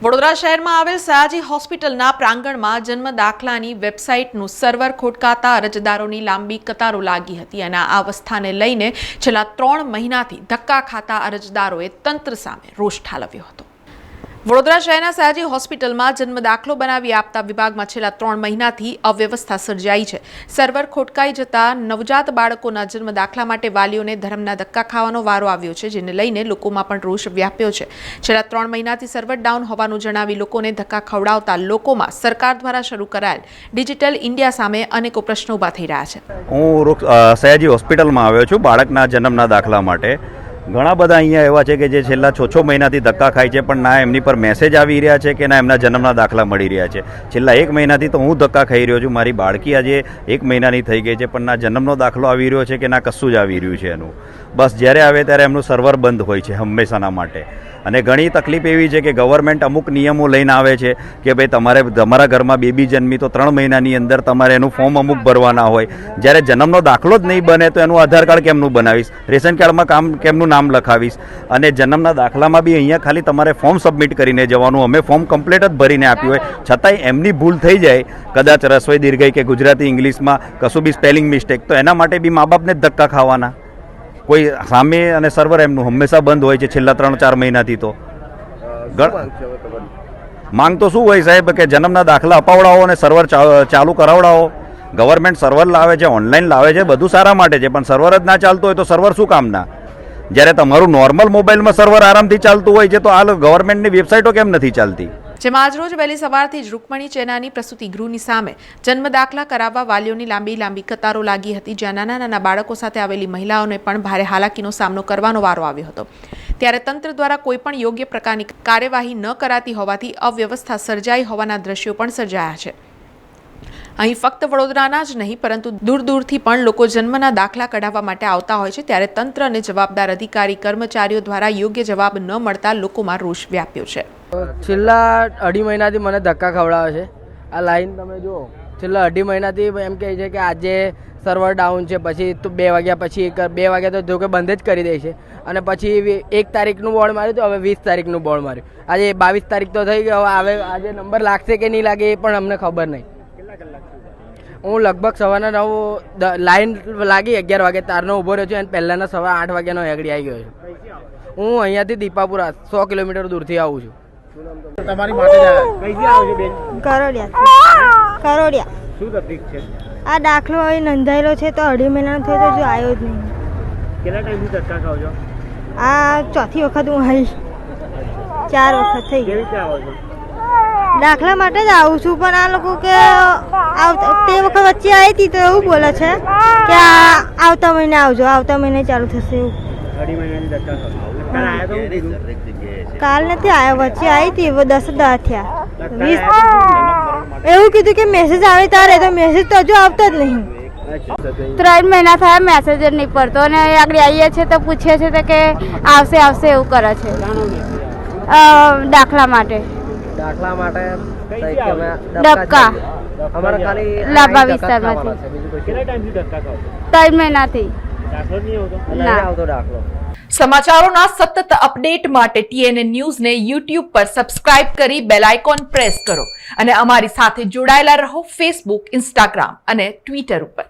વડોદરા શહેરમાં આવેલ સયાજી હોસ્પિટલના પ્રાંગણમાં જન્મ દાખલાની વેબસાઇટનું સર્વર ખોટકાતા અરજદારોની લાંબી કતારો લાગી હતી અને આ અવસ્થાને લઈને છેલ્લા 3 મહિનાથી ધક્કા ખાતા અરજદારોએ તંત્ર સામે રોષ ઠાલવ્યો હતો। વડોદરા શહેરના સયાજી હોસ્પિટલમાં જન્મ દાખલો બનાવી આપતા વિભાગમાં છેલ્લા 3 મહિનાથી અવ્યવસ્થા સર્જાઈ છે। સર્વર ખોટકાઈ જતા નવજાત બાળકોના જન્મ દાખલા માટે વાલીઓને ધર્મના ધક્કા ખાવાનો વારો આવ્યો છે, જેને લઈને લોકોમાં પણ રોષ વ્યાપ્યો છે। છેલ્લા 3 મહિનાથી સર્વર ડાઉન હોવાનું જણાવી લોકોને ધક્કા ખવડાવતા લોકોમાં સરકાર દ્વારા શરૂ કરાયેલ ડિજિટલ ઇન્ડિયા સામે અનેકો પ્રશ્નો ઊભા થઈ રહ્યા છે। હું સયાજી હોસ્પિટલમાં આવ્યો છું બાળકના જન્મના દાખલા માટે। ઘણા બધા અહીંયા એવા છે કે જે છેલ્લા 6 મહિનાથી ધક્કા ખાય છે, પણ ના એમની પર મેસેજ આવી રહ્યા છે કે ના એમના જન્મના દાખલા મળી રહ્યા છે। છેલ્લા 1 મહિનાથી તો હું ધક્કા ખાઈ રહ્યો છું। મારી બાળકી આજે 1 મહિનાની થઈ ગઈ છે, પણ ના જન્મનો દાખલો આવી રહ્યો છે કે ના કશું જ આવી રહ્યું છે એનું। બસ જ્યારે આવે ત્યારે એમનું સર્વર બંધ હોય છે હંમેશાના માટે। અને ઘણી તકલીફ એવી છે કે ગવર્મેન્ટ અમુક નિયમો લઈને આવે છે કે ભાઈ તમારા ઘરમાં બેબી જન્મી તો 3 મહિનાની અંદર તમારે એનું ફોર્મ અમુક ભરવાના હોય। જ્યારે જન્મનો દાખલો જ નહીં બને તો એનું આધાર કાર્ડ કેમનું બનાવીશ, રેશન કાર્ડમાં કેમનું નામ લખાવીશ? અને જન્મના દાખલામાં બી અહીંયા ખાલી તમારે ફોર્મ સબમિટ કરીને જવાનું। અમે ફોર્મ કમ્પ્લીટ જ ભરીને આપ્યું હોય, છતાંય એમની ભૂલ થઈ જાય, કદાચ રસોઈ દીર્ઘઈ કે ગુજરાતી ઇંગ્લિશમાં કશું બી સ્પેલિંગ મિસ્ટેક, તો એના માટે બી મા બાપને જ ધક્કા ખાવાના। કોઈ સામે અને સર્વર એમનું હંમેશા બંધ હોય છે છેલ્લા 3-4 મહિનાથી। તો માંગ તો શું હોય સાહેબ કે જન્મના દાખલા અપાવડાવો અને સર્વર ચાલુ કરાવડાવો। ગવર્મેન્ટ સર્વર લાવે છે, ઓનલાઈન લાવે છે, બધું સારા માટે છે, પણ સર્વર જ ના ચાલતું હોય તો સર્વર શું કામના? જ્યારે તમારું નોર્મલ મોબાઈલમાં સર્વર આરામથી ચાલતું હોય છે તો આ ગવર્મેન્ટની વેબસાઇટો કેમ નથી ચાલતી? જેમાં આજરોજ વહેલી સવારથી જ રૂકમણી ચેનાની પ્રસૂતિ ગૃહની સામે જન્મ દાખલા કરાવવા વાલીઓની લાંબી કતારો લાગી હતી, જ્યાં નાના બાળકો સાથે આવેલી મહિલાઓને પણ ભારે હાલાકીનો સામનો કરવાનો વારો આવ્યો હતો। ત્યારે તંત્ર દ્વારા કોઈ પણ યોગ્ય પ્રકારની કાર્યવાહી ન કરાતી હોવાથી અવ્યવસ્થા સર્જાઈ હોવાના દ્રશ્યો પણ સર્જાયા છે। અહીં ફક્ત વડોદરાના જ નહીં પરંતુ દૂરથી પણ લોકો જન્મના દાખલા કઢાવવા માટે આવતા હોય છે, ત્યારે તંત્ર અને જવાબદાર અધિકારી કર્મચારીઓ દ્વારા યોગ્ય જવાબ ન મળતા લોકોમાં રોષ વ્યાપ્યો છે। છેલ્લા 2.5 મહિનાથી મને ધક્કા ખવડાવે છે। આ લાઈન તમે જુઓ, છેલ્લા 2.5 મહિનાથી એમ કહે છે કે આજે સર્વર ડાઉન છે, પછી તો 2 વાગ્યા પછી 2 વાગ્યા તો જો કે બંધ જ કરી દે છે, અને પછી 1 તારીખનું બોર્ડ માર્યું તો હવે 20 તારીખનું બોર્ડ માર્યું। આજે 22 તારીખ તો થઈ ગયો, હવે આજે નંબર લાગશે કે નહીં લાગે એ પણ અમને ખબર નહીં। હું લગભગ સવારના 9 લાઈન લાગી 11 વાગે તારનો ઊભો રહ્યો છું અને પહેલાંના 8:15 વાગ્યાનો આગળ આવી ગયો છું। હું અહીંયાથી દીપાપુરા 100 કિલોમીટર દૂરથી આવું છું। તમારી માટે કઈથી આવો છો બેન? કરોડિયા। શું તકલીફ છે? આ દાખલો હવે નોંધાયેલો છે તો 2.5 મહિનાનો થયો તો જો આવ્યો જ નહીં। કેટલા ટાઈમથી ધક્કા ખાવ છો? આ 4થી વખત હું આવી, 4 વખત થઈ કેવી ગઈ। રીતે આવો છો? દાખલા માટે જ આવું છું, પણ આ લોકો કે તે વખત વચ્ચે આવી હતી તો એવું બોલે છે કે આવતા મહિને આવજો, આવતા મહિને ચાલુ થશે એવું। 2.5 મહિનાની ધક્કા ખાવ? કાલ આવ્યા તો હું કીધું? કાલ નથી આવ્યા, વચ્ચે આવી હતી, 10 દાડા થયા, 20 એવું કીધું કે મેસેજ આવે તારે, તો મેસેજ તો હજુ આવતા જ નહીં। 3 મહિના થયા મેસેજ જ નહીં પડતો, અને આગળ આવીએ છીએ તો પૂછીએ છીએ કે આવશે એવું કરે છે દાખલા માટે। દાખલા માટે ધક્કા અમારા ખાલી લાંબા વિસ્તારમાંથી કેટલા ટાઈમથી ધક્કા ખાવ? 3 મહિનાથી દાખલો નહીં આવતો? ના આવતો દાખલો। સમાચારોના સતત અપડેટ માટે TNN ન્યૂઝને YouTube પર સબસ્ક્રાઇબ કરી બેલ આઇકોન પ્રેસ કરો અને અમારી સાથે જોડાયેલા રહો Facebook, Instagram અને Twitter ઉપર।